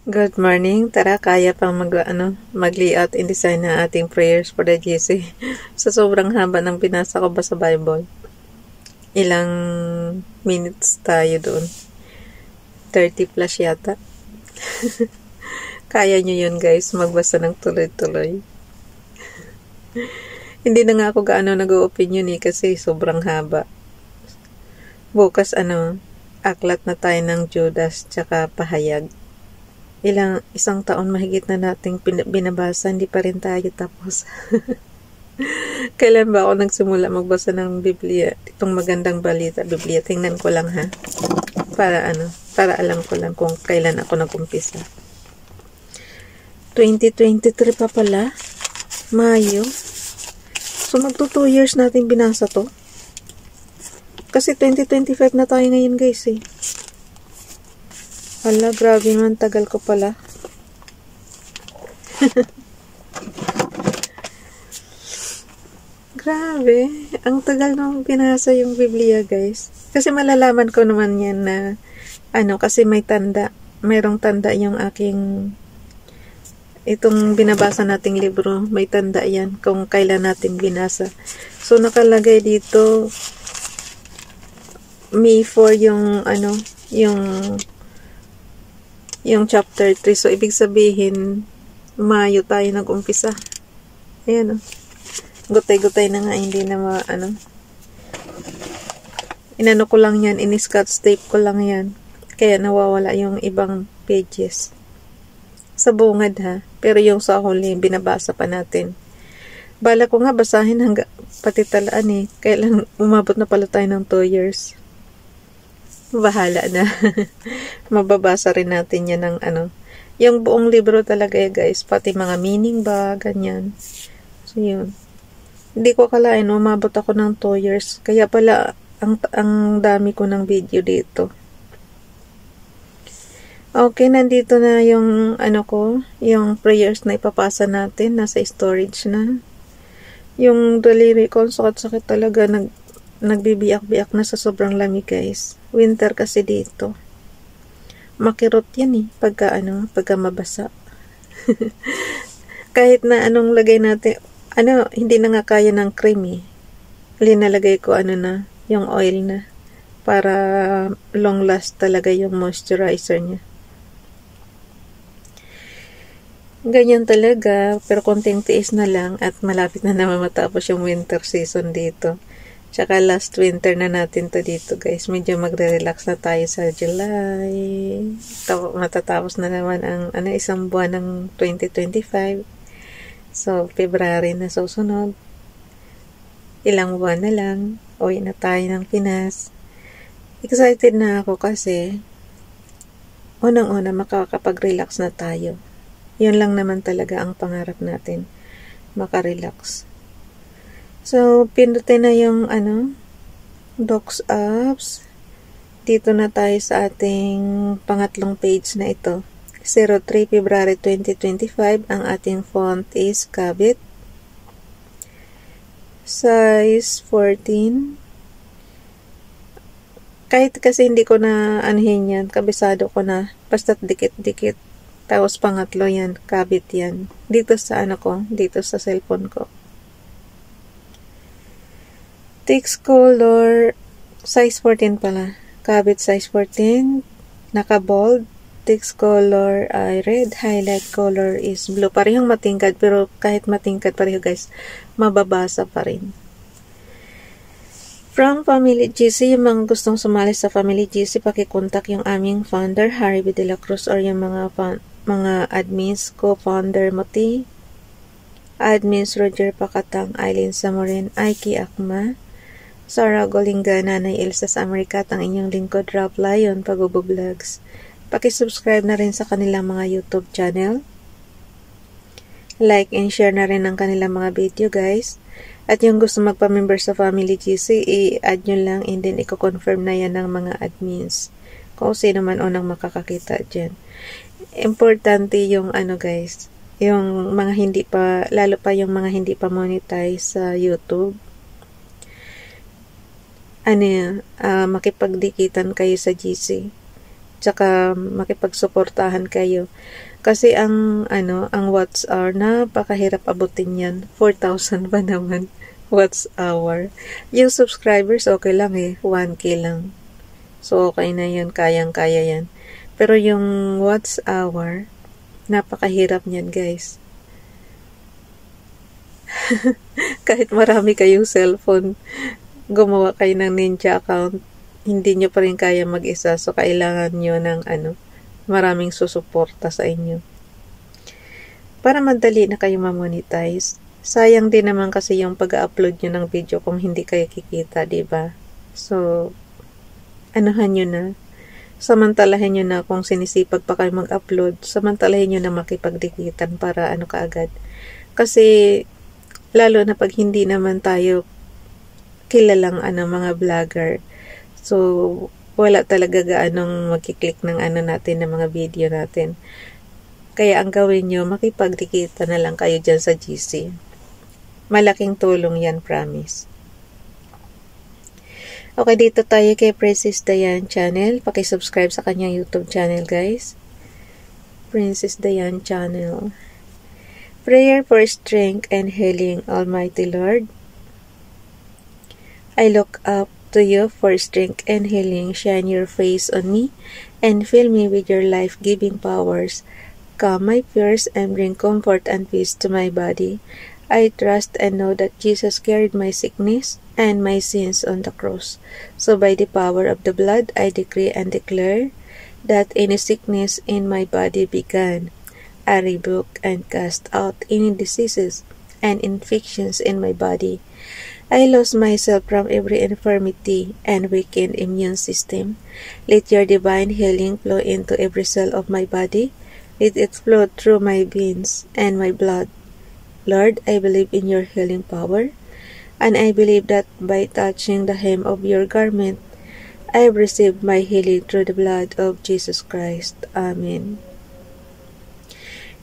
Good morning. Tara, kaya pang mag-layout and design na ating prayers for the GC. Sa sobrang haba ng binasa ko ba sa Bible? Ilang minutes tayo doon? 30 plus yata. Kaya nyo yun guys, magbasa ng tuloy-tuloy. Hindi na nga ako gaano nag-opinion kasi sobrang haba. Bukas aklat na tayo ng Judas tsaka pahayag. Isang taon mahigit na nating binabasa, hindi pa rin tayo tapos. Kailan ba ako nagsimula magbasa ng Biblia? Itong magandang balita, Biblia. Tingnan ko lang ha. Para alam ko lang kung kailan ako nag-umpisa. 2023 pa pala. Mayo. So magto 2 years natin binasa to. Kasi 2025 na tayo ngayon guys eh. Hala, grabe man, tagal ko pala. Grabe, ang tagal nung binasa yung Biblia, guys. Kasi malalaman ko naman yan na, kasi may tanda. Mayroong tanda yung itong binabasa nating libro, may tanda yan kung kailan natin binasa. So, nakalagay dito, May 4 yung chapter 3. So, ibig sabihin, Mayo tayo nag-umpisa. Ayan, gutay-gutay na nga, hindi na inano ko lang yan, in-scotch tape ko lang yan. Kaya nawawala yung ibang pages. Sa bungad ha. Pero yung sa huli, binabasa pa natin. Bala ko nga basahin hanggang pati talaan eh. Kailan umabot na pala tayo ng 2 years. Bahala na. Mababasa rin natin yan ng yung buong libro talaga guys, pati mga meaning ba, ganyan. So yun. Hindi ko akalain, umabot ako ng 2 years. Kaya pala, ang dami ko ng video dito. Okay, nandito na yung yung prayers na ipapasa natin, nasa storage na. Yung daliri ko, sakit-sakit talaga, nagbibiyak-biyak na sa sobrang lamig guys. Winter kasi dito. Makirot yan eh, pagka mabasa. Kahit na anong lagay natin, hindi na nga kaya ng cream eh. Linalagay ko yung oil na. Para long last talaga yung moisturizer niya. Ganyan talaga, pero konting tiis na lang at malapit na naman matapos yung winter season dito. Tsaka last winter na natin to dito guys. Medyo magre-relax na tayo sa July. Matatapos na naman ang isang buwan ng 2025. So, February na susunod. Ilang buwan na lang. Uwi na tayo ng Pinas. Excited na ako kasi unang-una makakapag-relax na tayo. Yun lang naman talaga ang pangarap natin. Maka-relax. So, pindutin na yung Docs apps. Dito na tayo sa ating pangatlong page na ito. 03 February 2025. Ang ating font is Kabit. Size 14. Kahit kasi hindi ko na anuhin yan, kabisado ko na. Basta't dikit-dikit. Tapos pangatlo yan, Kabit yan. Dito sa dito sa cellphone ko. Text color, size 14 pala. Kabit size 14. Naka-bold. Text color ay red. Highlight color is blue. Parehong matingkad, pero kahit matingkad pareho guys, mababasa pa rin. From Family GC, yung mga gustong sumali sa Family GC, pakikontak yung aming founder, Harry B. De La Cruz, or yung mga admins, co-founder Moti, admins Roger Pakatang, Eileen Samorin, Aiki Akma, Sarah Golinga, Nanay Elsa sa Amerika, at ang inyong lingkod, Rob Lion, Pagubo Vlogs. Pakisubscribe na rin sa kanilang mga YouTube channel. Like and share na rin ang kanilang mga video guys. At yung gusto magpa-member sa Family GC, i-add nyo lang and then i-confirm na yan ng mga admins. Kung sino man unang makakakita dyan. Importante yung guys, yung mga hindi pa, lalo pa yung mga hindi pa monetize sa YouTube. Makipagdikitan kayo sa GC. tsaka makipagsuportahan kayo. Kasi ang watts hour, napakahirap abutin yan. 4,000 pa naman watts hour. Yung subscribers, okay lang 1K lang. So, okay na yun. Kayang-kaya yan. Pero yung watts hour, napakahirap niyan, guys. Kahit marami kayong cellphone, gumawa kayo ng Ninja account, hindi nyo pa rin kaya mag-isa. So, kailangan nyo ng maraming susuporta sa inyo. Para madali na kayo ma-monetize. Sayang din naman kasi yung pag-upload nyo ng video kung hindi kayo kikita, diba? So, anuhan nyo na. Samantalahin nyo na kung sinisipag pa kayo mag-upload. Samantalahin nyo na makipagdikitan para kaagad. Kasi, lalo na pag hindi naman tayo kilalang mga vlogger. So, wala talaga gaanong magkiklik ng natin, ng mga video natin. Kaya ang gawin nyo, makipagdikita na lang kayo dyan sa GC. Malaking tulong yan, promise. Okay, dito tayo kay Princess Diane channel. Paki-subscribe sa kanyang YouTube channel, guys. Princess Diane channel. Prayer for strength and healing, Almighty Lord. I look up to you for strength and healing. Shine your face on me and fill me with your life-giving powers. Calm my fears and bring comfort and peace to my body. I trust and know that Jesus carried my sickness and my sins on the cross. So by the power of the blood, I decree and declare that any sickness in my body be gone. I rebuke and cast out any diseases and infections in my body. I lose myself from every infirmity and weakened immune system. Let your divine healing flow into every cell of my body. Let it flow through my veins and my blood. Lord, I believe in your healing power, and I believe that by touching the hem of your garment, I have received my healing through the blood of Jesus Christ. Amen.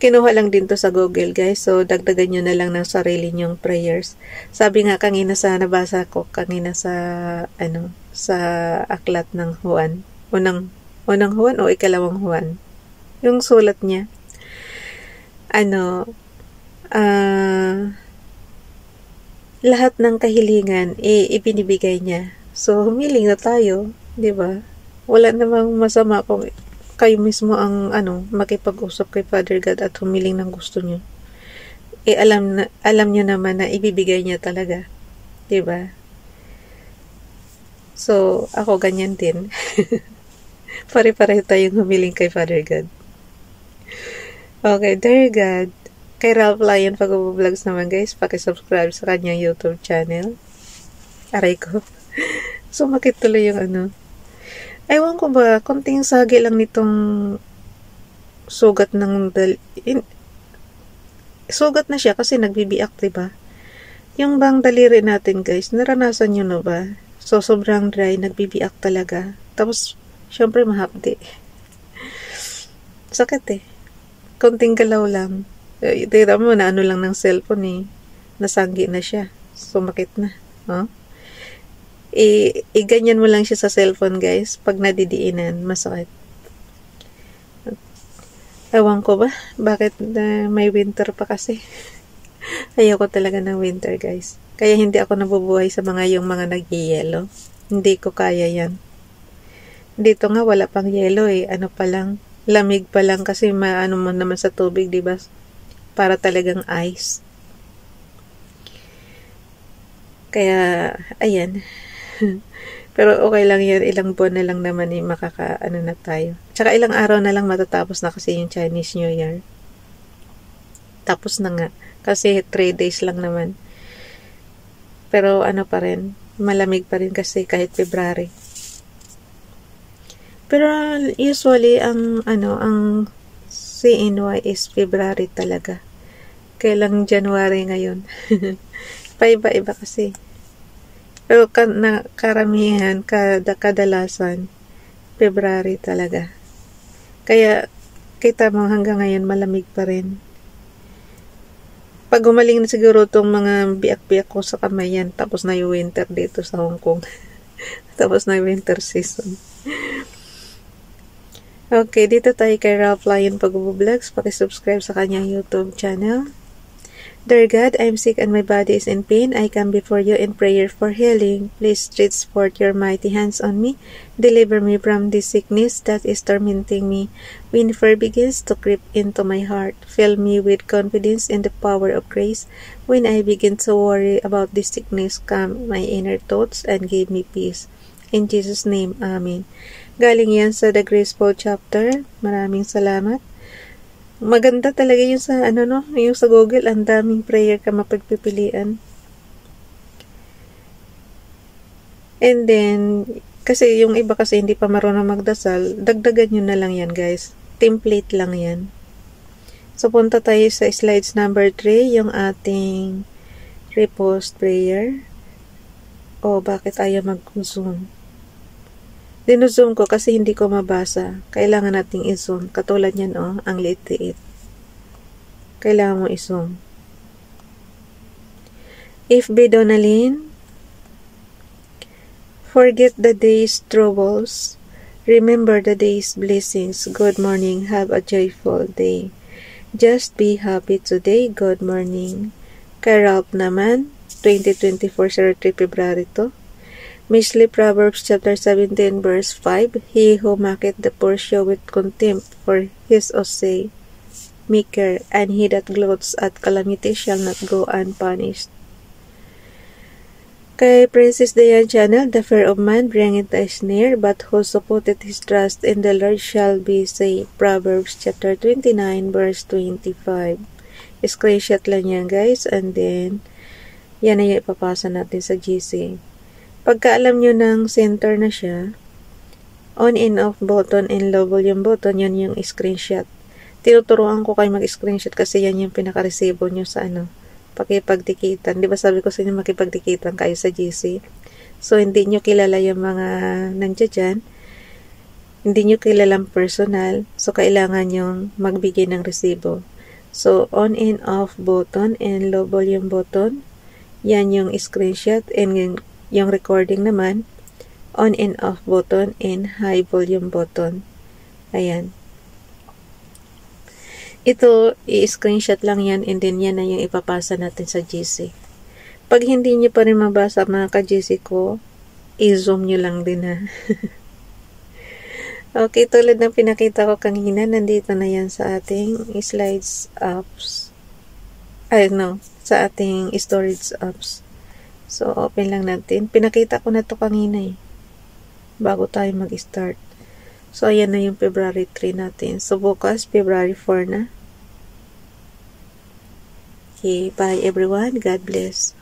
Kinuha lang din to sa Google, guys. So, dagdagan nyo na lang ng sarili nyong prayers. Sabi nga kanina sa nabasa ko, kanina sa, sa aklat ng Juan. Unang Juan o ikalawang Juan. Yung sulat niya. Lahat ng kahilingan, ibinibigay niya. So, humiling na tayo. Diba? Wala namang masama kung kayo mismo ang makipag-usap kay Father God at humiling ng gusto nyo. Alam nyo naman na ibibigay niya talaga. Diba? So, ako ganyan din. Pare-pareho tayong humiling kay Father God. Okay, dear God. Kay Ralph Lion Pag-vlogs naman, guys. Paki-subscribe sa kanyang YouTube channel. Aray ko. Sumakit tuloy yung Ewan ko ba, konting sagi lang nitong sugat ng sugat na siya kasi nagbibiak, diba? Yung bang daliri natin, guys, naranasan nyo na ba? So, sobrang dry, nagbibiak talaga. Tapos, syempre, mahapdi. Sakit konting galaw lang. Tira mo na lang ng cellphone nasanggi na siya. Sumakit na. Oh? Ganyan mo lang siya sa cellphone, guys. Pag nadidiinan, masakit. Ewan ko ba? Bakit may winter pa kasi? Ayoko talaga ng winter, guys. Kaya hindi ako nabubuhay sa yung mga nag-yelo. Hindi ko kaya yan. Dito nga, wala pang yelo Ano pa lang, lamig pa lang kasi maano mo naman sa tubig, diba? Para talagang ice. Kaya, ayan. Pero okay lang yan. Ilang buwan na lang naman makaka-ano na tayo. Tsaka ilang araw na lang matatapos na kasi yung Chinese New Year. Tapos na nga. Kasi 3 days lang naman. Pero pa rin. Malamig pa rin kasi kahit February. Pero usually ang CNY is February talaga. Kailang January ngayon. Paiba-iba kasi. Pero karamihan, kadalasan, February talaga. Kaya, kita mo hanggang ngayon malamig pa rin. Pag gumaling na siguro itong mga biyak-biyak ko sa kamay yan, tapos na yung winter dito sa Hong Kong. Tapos na yung winter season. Okay, dito tayo kay Ralph Lion Pag-vlogs. Pakisubscribe sa kanyang YouTube channel. Dear God, I am sick and my body is in pain. I come before you in prayer for healing. Please stretch forth your mighty hands on me. Deliver me from this sickness that is tormenting me. When fear begins to creep into my heart, fill me with confidence in the power of grace. When I begin to worry about this sickness, calm my inner thoughts and give me peace. In Jesus' name, Amen. Galing yan sa The Graceful chapter. Maraming salamat. Maganda talaga yung sa yung sa Google, ang daming prayer ka mapagpipilian. And then kasi yung iba kasi hindi pa marunong magdasal, dagdagan nyo na lang yan, guys. Template lang yan. So punta tayo sa slides number 3, yung ating repost prayer. Bakit ayaw mag-zoom? Dino-zoom ko kasi hindi ko mabasa. Kailangan nating i-zoom. Katulad yan, ang liit-liit. Kailangan mo i-zoom. If be Donalyn, forget the day's troubles. Remember the day's blessings. Good morning. Have a joyful day. Just be happy today. Good morning. Kay Ralph naman, 2024, 3 February to. Mishley Proverbs chapter 17 verse 5, He who maketh the poor showeth contempt for his say, maker, and he that gloats at calamity shall not go unpunished. Kay Princess Dayan channel, the fear of man bringeth a snare, but whoso putteth his trust in the Lord shall be saved. Proverbs chapter 29 verse 25. Screenshot lang yan, guys, and then yan na yung ipapasa natin sa GC. Pagka alam nyo ng center na siya, on and off button and low volume button, yan yung screenshot. Tinuturuan ko kayo mag-screenshot kasi yan yung pinaka-resibo nyo sa pakipagdikitan. Di ba sabi ko sa inyo makipagdikitan kayo sa GC? So, hindi nyo kilala yung mga nandiyan dyan. Hindi nyo kilalang personal. So, kailangan yung magbigay ng resibo. So, on and off button and low volume button, yan yung screenshot, and yung recording naman, on and off button and high volume button. Ayan. Ito, i-screenshot lang yan, and then yan na yung ipapasa natin sa GC. Pag hindi nyo pa rin mabasa mga ka-GC ko, i-zoom nyo lang din, ha. Okay, tulad ng pinakita ko kanina, nandito na yan sa ating slides apps. Sa ating storage apps. So, open lang natin. Pinakita ko na to kanina bago tayo mag-start. So, ayan na yung February 3 natin. So, bukas, February 4 na. Okay, bye everyone. God bless.